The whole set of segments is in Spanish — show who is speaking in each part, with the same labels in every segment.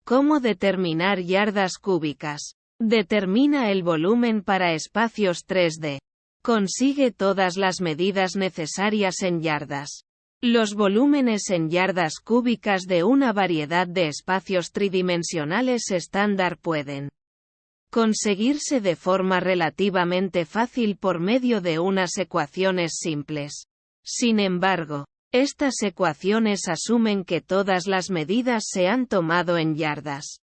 Speaker 1: ¿Cómo determinar yardas cúbicas? Determina el volumen para espacios 3D. Consigue todas las medidas necesarias en yardas. Los volúmenes en yardas cúbicas de una variedad de espacios tridimensionales estándar pueden conseguirse de forma relativamente fácil por medio de unas ecuaciones simples. Sin embargo, estas ecuaciones asumen que todas las medidas se han tomado en yardas.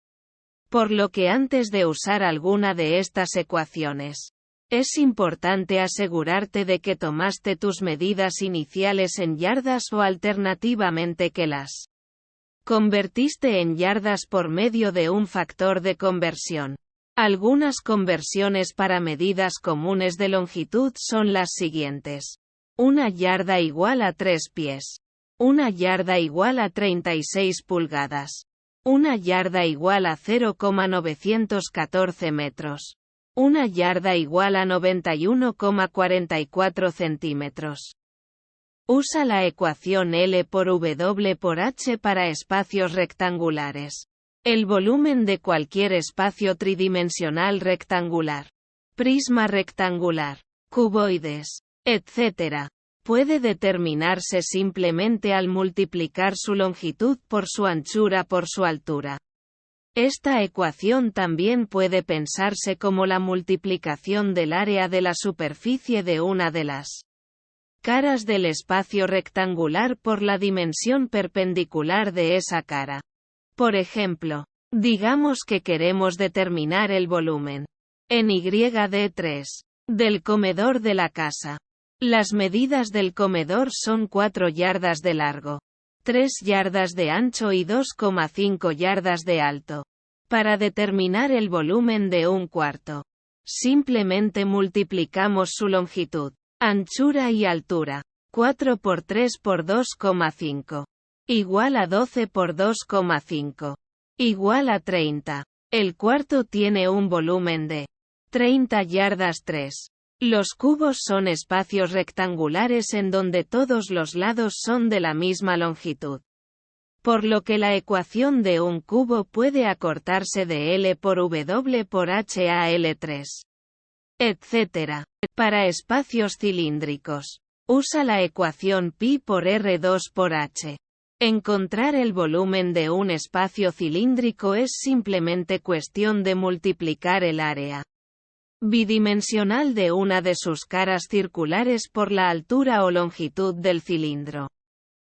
Speaker 1: Por lo que antes de usar alguna de estas ecuaciones, es importante asegurarte de que tomaste tus medidas iniciales en yardas o alternativamente que las convertiste en yardas por medio de un factor de conversión. Algunas conversiones para medidas comunes de longitud son las siguientes. Una yarda igual a 3 pies. Una yarda igual a 36 pulgadas. Una yarda igual a 0,914 metros. Una yarda igual a 91,44 centímetros. Usa la ecuación L por W por H para espacios rectangulares. El volumen de cualquier espacio tridimensional rectangular, prisma rectangular, cuboides, etc., puede determinarse simplemente al multiplicar su longitud por su anchura por su altura. Esta ecuación también puede pensarse como la multiplicación del área de la superficie de una de las caras del espacio rectangular por la dimensión perpendicular de esa cara. Por ejemplo, digamos que queremos determinar el volumen en YD3 del comedor de la casa. Las medidas del comedor son 4 yardas de largo, 3 yardas de ancho y 2,5 yardas de alto. Para determinar el volumen de un cuarto, simplemente multiplicamos su longitud, anchura y altura. 4 por 3 por 2,5. Igual a 12 por 2,5. Igual a 30. El cuarto tiene un volumen de 30 yardas 3. Los cubos son espacios rectangulares en donde todos los lados son de la misma longitud. Por lo que la ecuación de un cubo puede acortarse de L por W por H a L3. Etc. Para espacios cilíndricos, usa la ecuación pi por R2 por H. Encontrar el volumen de un espacio cilíndrico es simplemente cuestión de multiplicar el área bidimensional de una de sus caras circulares por la altura o longitud del cilindro.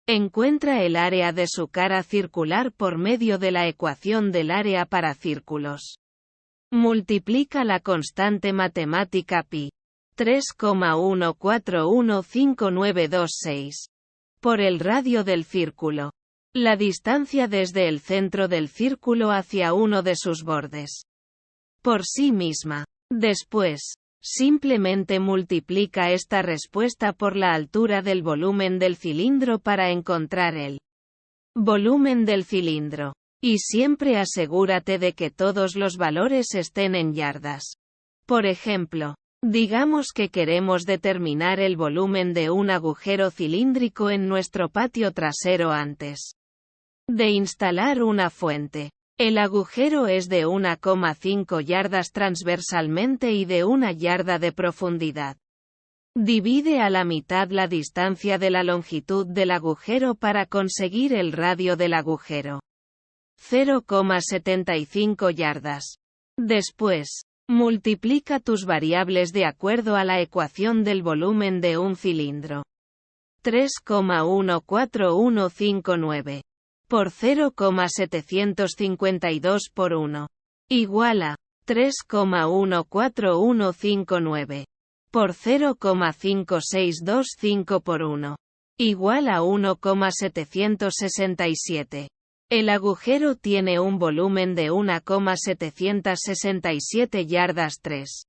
Speaker 1: Encuentra el área de su cara circular por medio de la ecuación del área para círculos. Multiplica la constante matemática pi 3,141592,6 por el radio del círculo, la distancia desde el centro del círculo hacia uno de sus bordes, por sí misma. Después, simplemente multiplica esta respuesta por la altura del volumen del cilindro para encontrar el volumen del cilindro. Y siempre asegúrate de que todos los valores estén en yardas. Por ejemplo, digamos que queremos determinar el volumen de un agujero cilíndrico en nuestro patio trasero antes de instalar una fuente. El agujero es de 1,5 yardas transversalmente y de 1 yarda de profundidad. Divide a la mitad la distancia de la longitud del agujero para conseguir el radio del agujero. 0,75 yardas. Después, multiplica tus variables de acuerdo a la ecuación del volumen de un cilindro. 3,14159 por 0,752 por 1. Igual a 3,14159 por 0,5625 por 1. Igual a 1,767. El agujero tiene un volumen de 1,767 yardas 3.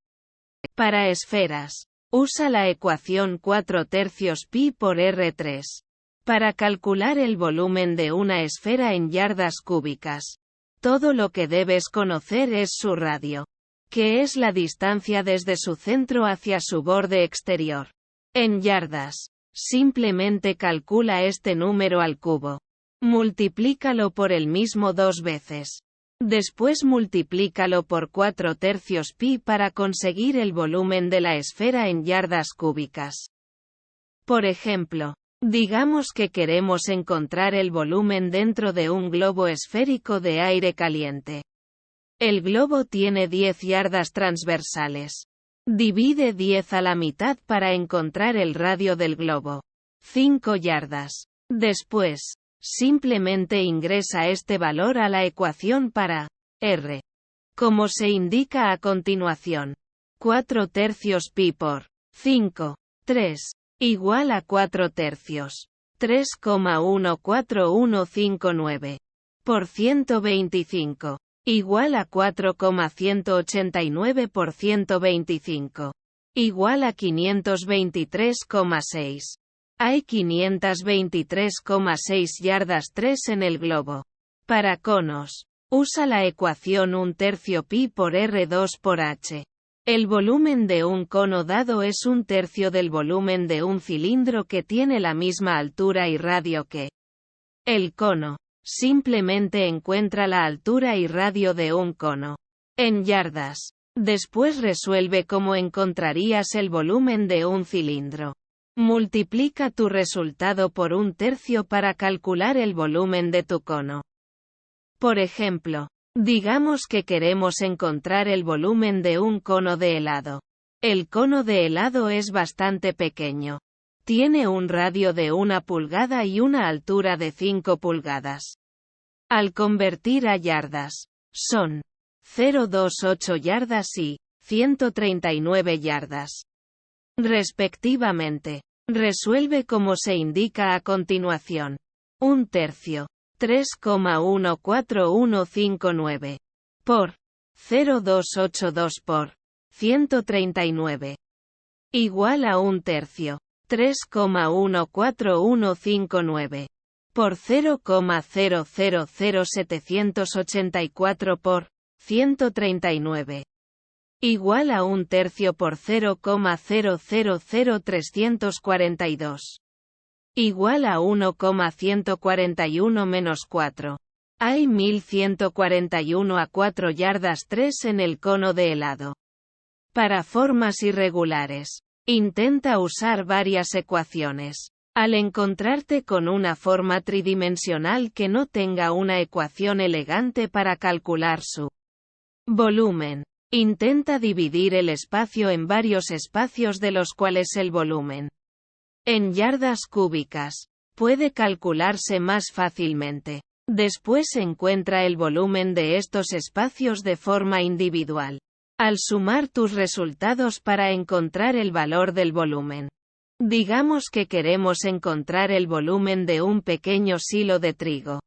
Speaker 1: Para esferas, usa la ecuación 4/3 pi por R3. Para calcular el volumen de una esfera en yardas cúbicas, todo lo que debes conocer es su radio, que es la distancia desde su centro hacia su borde exterior. En yardas, simplemente calcula este número al cubo. Multiplícalo por el mismo 2 veces. Después multiplícalo por 4/3 pi para conseguir el volumen de la esfera en yardas cúbicas. Por ejemplo, digamos que queremos encontrar el volumen dentro de un globo esférico de aire caliente. El globo tiene 10 yardas transversales. Divide 10 a la mitad para encontrar el radio del globo. 5 yardas. Después, simplemente ingresa este valor a la ecuación para R. Como se indica a continuación. 4/3 pi por 5, 3, igual a 4/3. 3,14159. Por 125. Igual a 4,189 por 125. Igual a 523,6. Hay 523,6 yardas 3 en el globo. Para conos, usa la ecuación 1/3 pi por R2 por H. El volumen de un cono dado es 1/3 del volumen de un cilindro que tiene la misma altura y radio que el cono. Simplemente encuentra la altura y radio de un cono en yardas. Después resuelve cómo encontrarías el volumen de un cilindro. Multiplica tu resultado por 1/3 para calcular el volumen de tu cono. Por ejemplo, digamos que queremos encontrar el volumen de un cono de helado. El cono de helado es bastante pequeño. Tiene un radio de 1 pulgada y una altura de 5 pulgadas. Al convertir a yardas, son 0,28 yardas y 139 yardas. Respectivamente. Resuelve como se indica a continuación. 1/3. 3,14159. Por 0,282 por 139. Igual a 1/3. 3,14159. Por 0,000784 por 139. Igual a 1/3 por 0,000342. Igual a 1,141 menos 4. Hay 1141 a 4 yardas 3 en el cono de helado. Para formas irregulares, intenta usar varias ecuaciones. Al encontrarte con una forma tridimensional que no tenga una ecuación elegante para calcular su volumen, intenta dividir el espacio en varios espacios de los cuales el volumen en yardas cúbicas puede calcularse más fácilmente. Después encuentra el volumen de estos espacios de forma individual. Al sumar tus resultados para encontrar el valor del volumen. Digamos que queremos encontrar el volumen de un pequeño silo de trigo.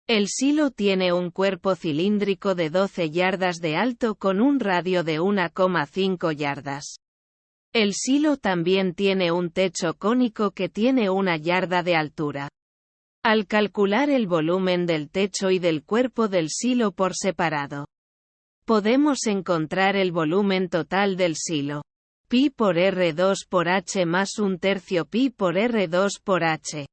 Speaker 1: El silo tiene un cuerpo cilíndrico de 12 yardas de alto con un radio de 1,5 yardas. El silo también tiene un techo cónico que tiene 1 yarda de altura. Al calcular el volumen del techo y del cuerpo del silo por separado, podemos encontrar el volumen total del silo. Pi por R2 por H más 1/3 pi por R2 por H.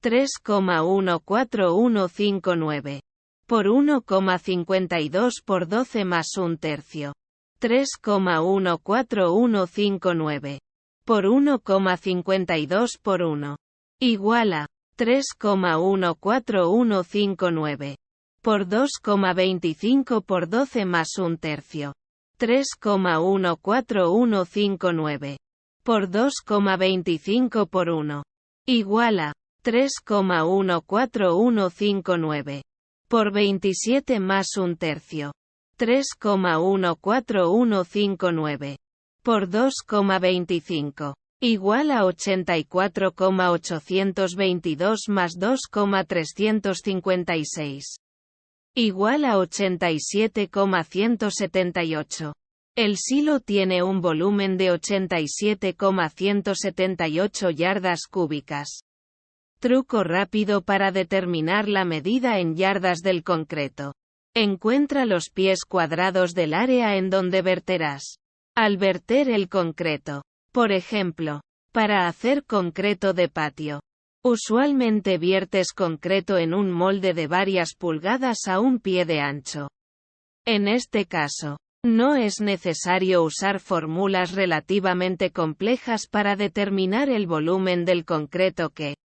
Speaker 1: 3,14159. Por 1,52 por 12 más 1/3. 3,14159. Por 1,52 por 1. Igual a 3,14159. Por 2,25 por 12 más 1/3. 3,14159. Por 2,25 por 1. Igual a 3,14159. Por 27 más 1/3. 3,14159. Por 2,25. Igual a 84,822 más 2,356. Igual a 87,178. El silo tiene un volumen de 87,178 yardas cúbicas. Truco rápido para determinar la medida en yardas del concreto. Encuentra los pies cuadrados del área en donde verterás. Al verter el concreto, por ejemplo, para hacer concreto de patio, Usualmente viertes concreto en un molde de varias pulgadas a 1 pie de ancho. En este caso, no es necesario usar fórmulas relativamente complejas para determinar el volumen del concreto que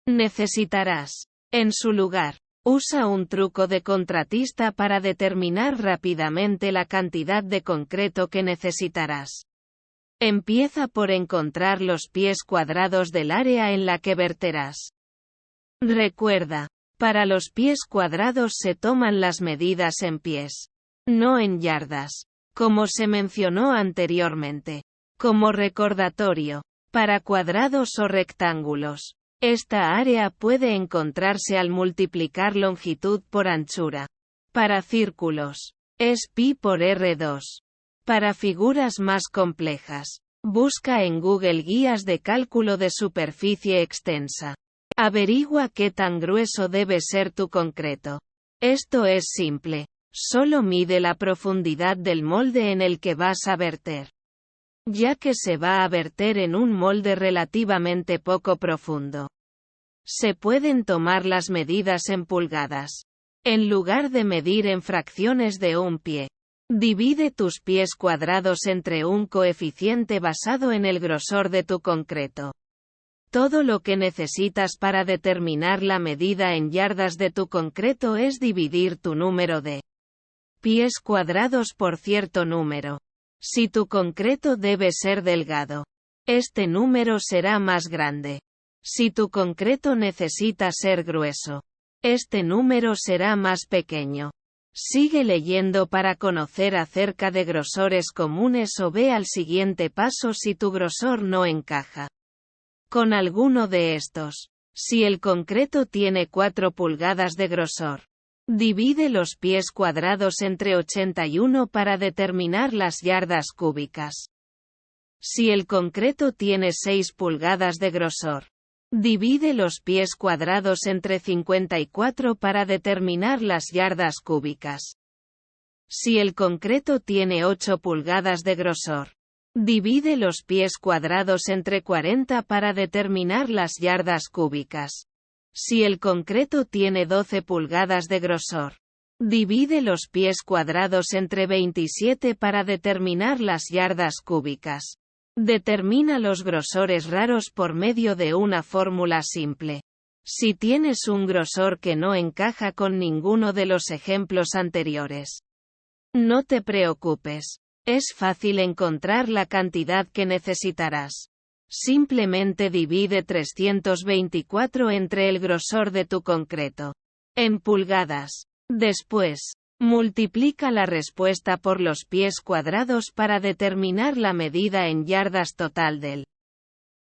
Speaker 1: necesitarás. En su lugar, usa un truco de contratista para determinar rápidamente la cantidad de concreto que necesitarás. Empieza por encontrar los pies cuadrados del área en la que verterás. Recuerda, para los pies cuadrados se toman las medidas en pies, no en yardas, como se mencionó anteriormente. Como recordatorio, para cuadrados o rectángulos, esta área puede encontrarse al multiplicar longitud por anchura. Para círculos, es pi por r2. Para figuras más complejas, busca en Google guías de cálculo de superficie extensa. Averigua qué tan grueso debe ser tu concreto. Esto es simple, solo mide la profundidad del molde en el que vas a verter. Ya que se va a verter en un molde relativamente poco profundo, se pueden tomar las medidas en pulgadas. En lugar de medir en fracciones de un pie, divide tus pies cuadrados entre un coeficiente basado en el grosor de tu concreto. Todo lo que necesitas para determinar la medida en yardas de tu concreto es dividir tu número de pies cuadrados por cierto número. Si tu concreto debe ser delgado, este número será más grande. Si tu concreto necesita ser grueso, este número será más pequeño. Sigue leyendo para conocer acerca de grosores comunes o ve al siguiente paso si tu grosor no encaja con alguno de estos. Si el concreto tiene 4 pulgadas de grosor, divide los pies cuadrados entre 81 para determinar las yardas cúbicas. Si el concreto tiene 6 pulgadas de grosor, divide los pies cuadrados entre 54 para determinar las yardas cúbicas. Si el concreto tiene 8 pulgadas de grosor, divide los pies cuadrados entre 40 para determinar las yardas cúbicas. Si el concreto tiene 12 pulgadas de grosor, divide los pies cuadrados entre 27 para determinar las yardas cúbicas. Determina los grosores raros por medio de una fórmula simple. Si tienes un grosor que no encaja con ninguno de los ejemplos anteriores, no te preocupes. Es fácil encontrar la cantidad que necesitarás. Simplemente divide 324 entre el grosor de tu concreto en pulgadas. Después, multiplica la respuesta por los pies cuadrados para determinar la medida en yardas total del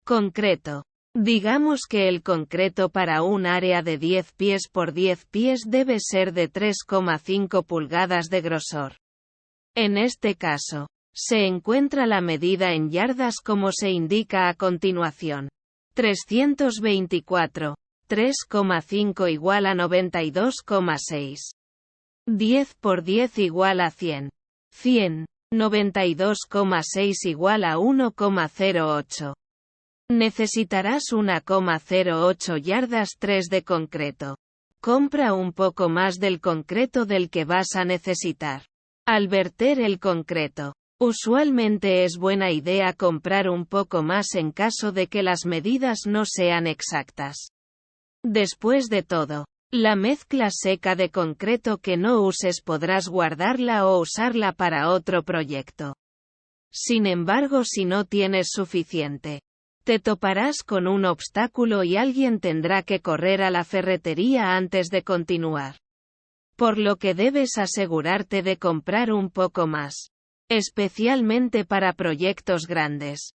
Speaker 1: concreto. Digamos que el concreto para un área de 10 pies por 10 pies debe ser de 3,5 pulgadas de grosor. En este caso, se encuentra la medida en yardas como se indica a continuación. 324, 3,5 igual a 92,6. 10 por 10 igual a 100. 100, 92,6 igual a 1,08. Necesitarás 1,08 yardas 3 de concreto. Compra un poco más del concreto del que vas a necesitar. Al verter el concreto, usualmente es buena idea comprar un poco más en caso de que las medidas no sean exactas. Después de todo, la mezcla seca de concreto que no uses podrás guardarla o usarla para otro proyecto. Sin embargo, si no tienes suficiente, te toparás con un obstáculo y alguien tendrá que correr a la ferretería antes de continuar. Por lo que debes asegurarte de comprar un poco más, especialmente para proyectos grandes.